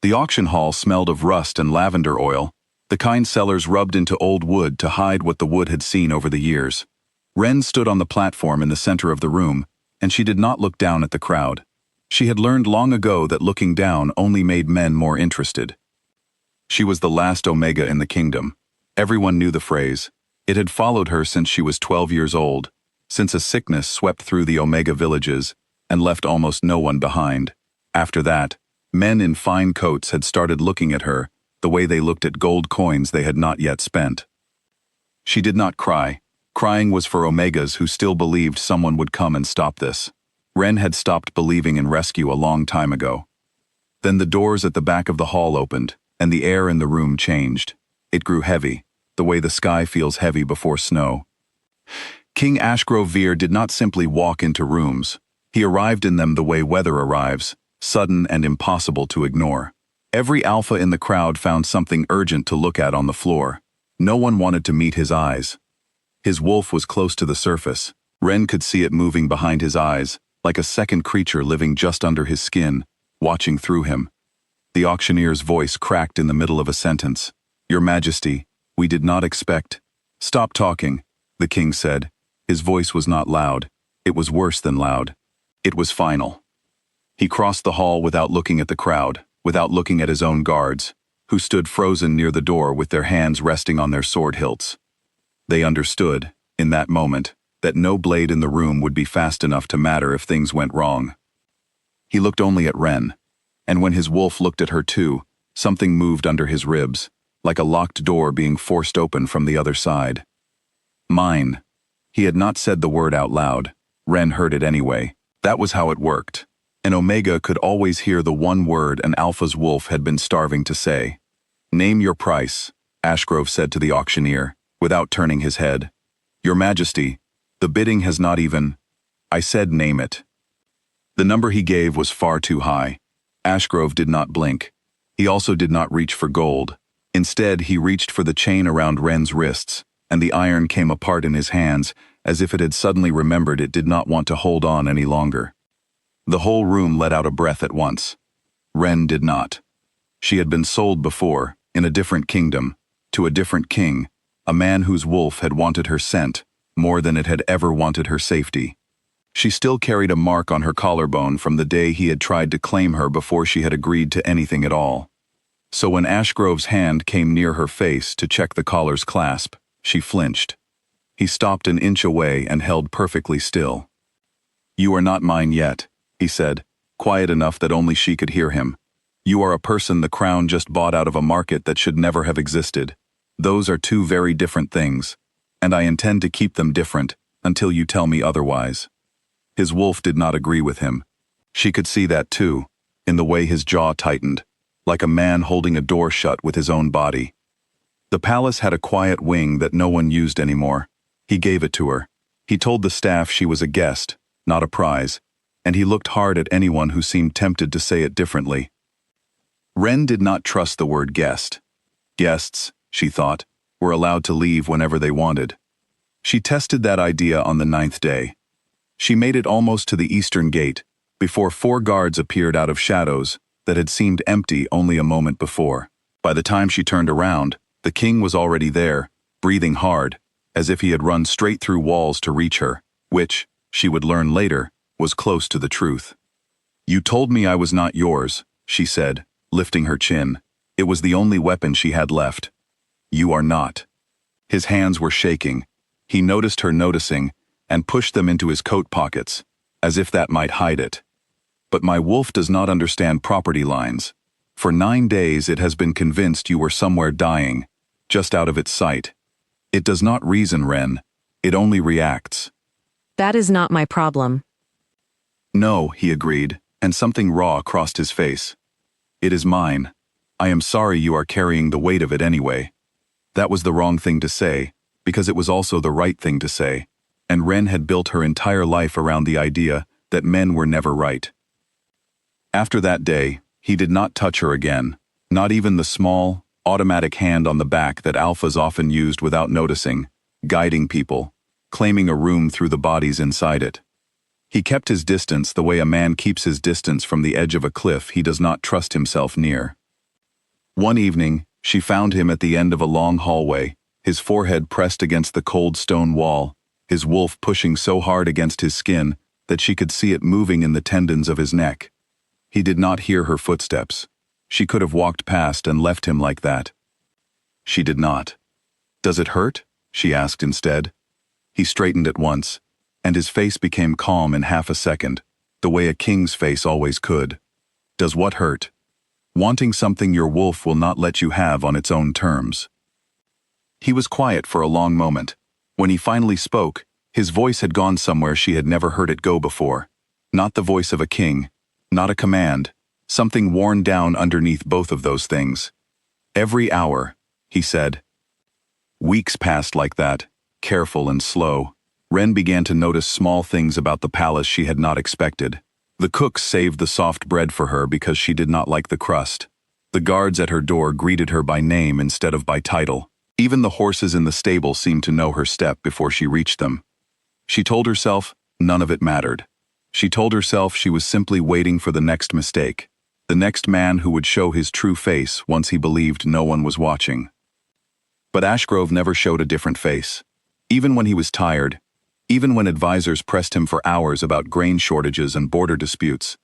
The auction hall smelled of rust and lavender oil, the kind sellers rubbed into old wood to hide what the wood had seen over the years. Wren stood on the platform in the center of the room, and she did not look down at the crowd. She had learned long ago that looking down only made men more interested. She was the last Omega in the kingdom. Everyone knew the phrase. It had followed her since she was 12 years old, since a sickness swept through the Omega villages and left almost no one behind. After that, men in fine coats had started looking at her the way they looked at gold coins they had not yet spent. She did not cry. Crying was for Omegas who still believed someone would come and stop this. Wren had stopped believing in rescue a long time ago. Then the doors at the back of the hall opened, and the air in the room changed. It grew heavy, the way the sky feels heavy before snow. King Ashgrove Veir did not simply walk into rooms. He arrived in them the way weather arrives, sudden and impossible to ignore. Every alpha in the crowd found something urgent to look at on the floor. No one wanted to meet his eyes. His wolf was close to the surface. Wren could see it moving behind his eyes, like a second creature living just under his skin, watching through him. The auctioneer's voice cracked in the middle of a sentence. "Your Majesty, we did not expect—" "Stop talking," the king said. His voice was not loud. It was worse than loud. It was final. He crossed the hall without looking at the crowd, without looking at his own guards, who stood frozen near the door with their hands resting on their sword hilts. They understood, in that moment, that no blade in the room would be fast enough to matter if things went wrong. He looked only at Wren, and when his wolf looked at her too, something moved under his ribs, like a locked door being forced open from the other side. Mine. He had not said the word out loud. Wren heard it anyway. That was how it worked. An Omega could always hear the one word an Alpha's wolf had been starving to say. "Name your price," Ashgrove said to the auctioneer, without turning his head. "Your Majesty, the bidding has not even—" "I said name it." The number he gave was far too high. Ashgrove did not blink. He also did not reach for gold. Instead, he reached for the chain around Wren's wrists, and the iron came apart in his hands, as if it had suddenly remembered it did not want to hold on any longer. The whole room let out a breath at once. Wren did not. She had been sold before, in a different kingdom, to a different king, a man whose wolf had wanted her scent more than it had ever wanted her safety. She still carried a mark on her collarbone from the day he had tried to claim her before she had agreed to anything at all. So when Ashgrove's hand came near her face to check the collar's clasp, she flinched. He stopped an inch away and held perfectly still. "You are not mine yet," he said, quiet enough that only she could hear him. "You are a person the crown just bought out of a market that should never have existed. Those are two very different things, and I intend to keep them different until you tell me otherwise." His wolf did not agree with him. She could see that too, in the way his jaw tightened, like a man holding a door shut with his own body. The palace had a quiet wing that no one used anymore. He gave it to her. He told the staff she was a guest, not a prize, and he looked hard at anyone who seemed tempted to say it differently. Wren did not trust the word guest. Guests, she thought, were allowed to leave whenever they wanted. She tested that idea on the 9th day. She made it almost to the eastern gate, before 4 guards appeared out of shadows that had seemed empty only a moment before. By the time she turned around, the king was already there, breathing hard, as if he had run straight through walls to reach her, which, she would learn later, was close to the truth. "You told me I was not yours," she said, lifting her chin. It was the only weapon she had left. "You are not." His hands were shaking. He noticed her noticing, and pushed them into his coat pockets, as if that might hide it. "But my wolf does not understand property lines. For 9 days it has been convinced you were somewhere dying, just out of its sight. It does not reason, Wren. It only reacts." "That is not my problem." "No," he agreed, and something raw crossed his face. "It is mine. I am sorry you are carrying the weight of it anyway." That was the wrong thing to say, because it was also the right thing to say, and Wren had built her entire life around the idea that men were never right. After that day, he did not touch her again, not even the small, automatic hand on the back that alphas often used without noticing, guiding people, claiming a room through the bodies inside it. He kept his distance the way a man keeps his distance from the edge of a cliff he does not trust himself near. One evening, she found him at the end of a long hallway, his forehead pressed against the cold stone wall, his wolf pushing so hard against his skin that she could see it moving in the tendons of his neck. He did not hear her footsteps. She could have walked past and left him like that. She did not. "Does it hurt?" she asked instead. He straightened at once, and his face became calm in half a second, the way a king's face always could. "Does what hurt?" "Wanting something your wolf will not let you have on its own terms." He was quiet for a long moment. When he finally spoke, his voice had gone somewhere she had never heard it go before. Not the voice of a king, not a command, something worn down underneath both of those things. "Every hour," he said. Weeks passed like that, careful and slow. Wren began to notice small things about the palace she had not expected. The cooks saved the soft bread for her because she did not like the crust. The guards at her door greeted her by name instead of by title. Even the horses in the stable seemed to know her step before she reached them. She told herself none of it mattered. She told herself she was simply waiting for the next mistake, the next man who would show his true face once he believed no one was watching. But Ashgrove never showed a different face. Even when he was tired, even when advisors pressed him for hours about grain shortages and border disputes,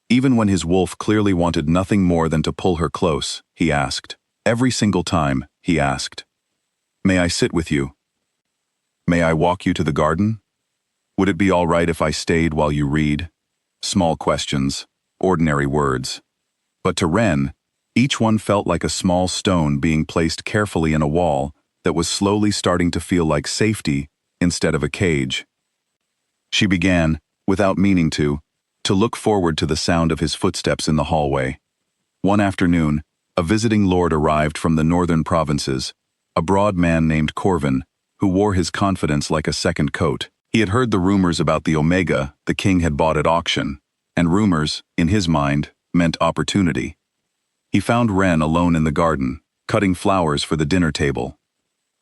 even when his wolf clearly wanted nothing more than to pull her close, he asked. Every single time, he asked, "May I sit with you? May I walk you to the garden? Would it be all right if I stayed while you read?" Small questions, ordinary words. But to Wren, each one felt like a small stone being placed carefully in a wall that was slowly starting to feel like safety instead of a cage. She began, without meaning to look forward to the sound of his footsteps in the hallway. One afternoon, a visiting lord arrived from the northern provinces, a broad man named Corvin, who wore his confidence like a second coat. He had heard the rumors about the Omega the king had bought at auction, and rumors, in his mind, meant opportunity. He found Wren alone in the garden, cutting flowers for the dinner table.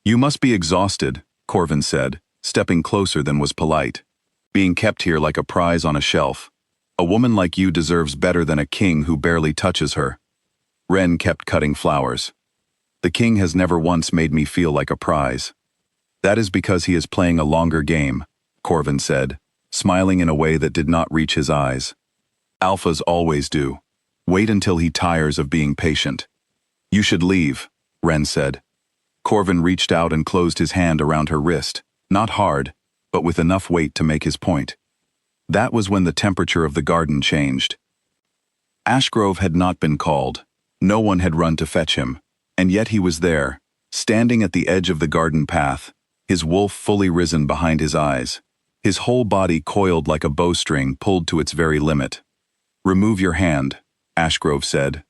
"You must be exhausted," Corvin said, stepping closer than was polite. "Being kept here like a prize on a shelf. A woman like you deserves better than a king who barely touches her." Wren kept cutting flowers. "The king has never once made me feel like a prize." "That is because he is playing a longer game," Corvin said, smiling in a way that did not reach his eyes. "Alphas always do. Wait until he tires of being patient." "You should leave," Wren said. Corvin reached out and closed his hand around her wrist, not hard, but with enough weight to make his point. That was when the temperature of the garden changed. Ashgrove had not been called. No one had run to fetch him, and yet he was there, standing at the edge of the garden path, his wolf fully risen behind his eyes, his whole body coiled like a bowstring pulled to its very limit. "Remove your hand," Ashgrove said.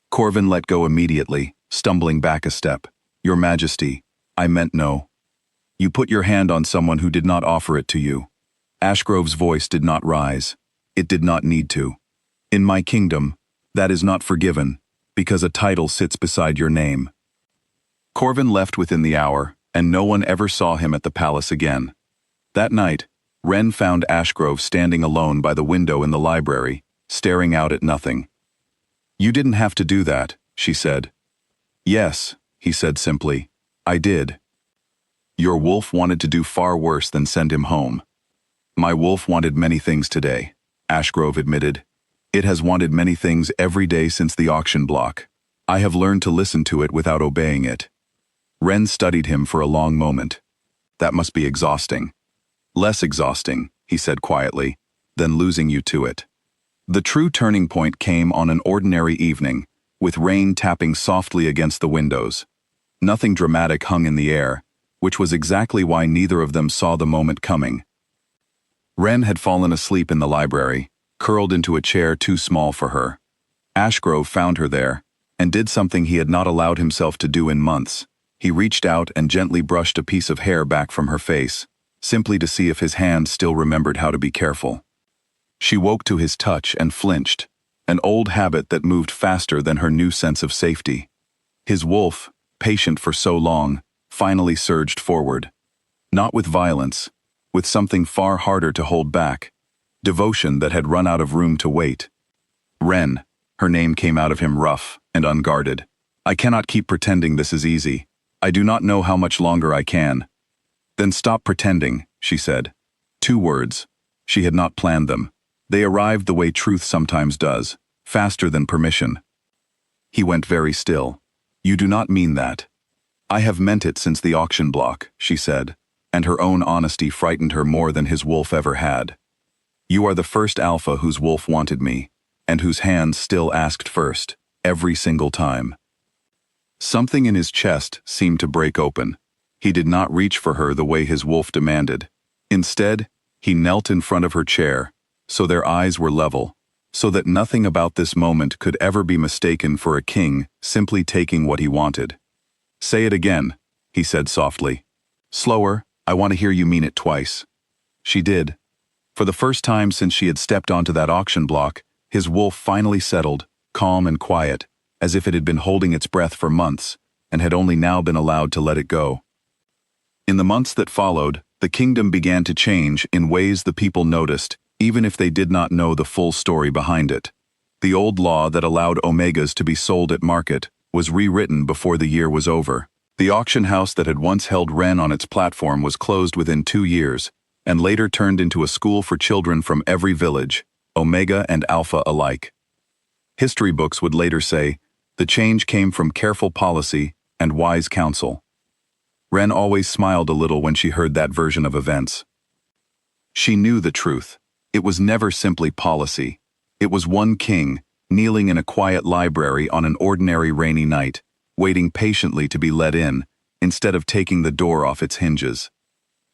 Corvin let go immediately, stumbling back a step. "Your Majesty, I meant no. You put your hand on someone who did not offer it to you." Ashgrove's voice did not rise. It did not need to. "In my kingdom, that is not forgiven, because a title sits beside your name." Corvin left within the hour, and no one ever saw him at the palace again. That night, Wren found Ashgrove standing alone by the window in the library, staring out at nothing. "You didn't have to do that," she said. "Yes," he said simply. "I did. Your wolf wanted to do far worse than send him home." "My wolf wanted many things today," Ashgrove admitted. "It has wanted many things every day since the auction block. I have learned to listen to it without obeying it." Wren studied him for a long moment. "That must be exhausting." "Less exhausting," he said quietly, "than losing you to it." The true turning point came on an ordinary evening, with rain tapping softly against the windows. Nothing dramatic hung in the air, which was exactly why neither of them saw the moment coming. Wren had fallen asleep in the library, curled into a chair too small for her. Ashgrove found her there, and did something he had not allowed himself to do in months. He reached out and gently brushed a piece of hair back from her face, simply to see if his hand still remembered how to be careful. She woke to his touch and flinched, an old habit that moved faster than her new sense of safety. His wolf, patient for so long, finally surged forward. Not with violence, with something far harder to hold back, devotion that had run out of room to wait. "Wren," her name came out of him rough and unguarded. I cannot keep pretending this is easy. I do not know how much longer I can. Then stop pretending, she said. 2 words. She had not planned them. They arrived the way truth sometimes does, faster than permission. He went very still. You do not mean that. I have meant it since the auction block, she said, and her own honesty frightened her more than his wolf ever had. You are the first alpha whose wolf wanted me, and whose hands still asked first, every single time. Something in his chest seemed to break open. He did not reach for her the way his wolf demanded. Instead, he knelt in front of her chair, so their eyes were level, so that nothing about this moment could ever be mistaken for a king simply taking what he wanted. Say it again, he said softly. Slower, I want to hear you mean it twice. She did. For the first time since she had stepped onto that auction block, his wolf finally settled, calm and quiet, as if it had been holding its breath for months, and had only now been allowed to let it go. In the months that followed, the kingdom began to change in ways the people noticed, even if they did not know the full story behind it. The old law that allowed omegas to be sold at market was rewritten before the year was over. The auction house that had once held Ren on its platform was closed within 2 years, and later turned into a school for children from every village, Omega and Alpha alike. History books would later say, the change came from careful policy and wise counsel. Ren always smiled a little when she heard that version of events. She knew the truth. It was never simply policy. It was one king, kneeling in a quiet library on an ordinary rainy night, waiting patiently to be let in, instead of taking the door off its hinges.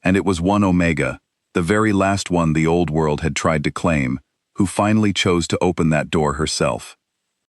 And it was one Omega, the very last one the old world had tried to claim, who finally chose to open that door herself.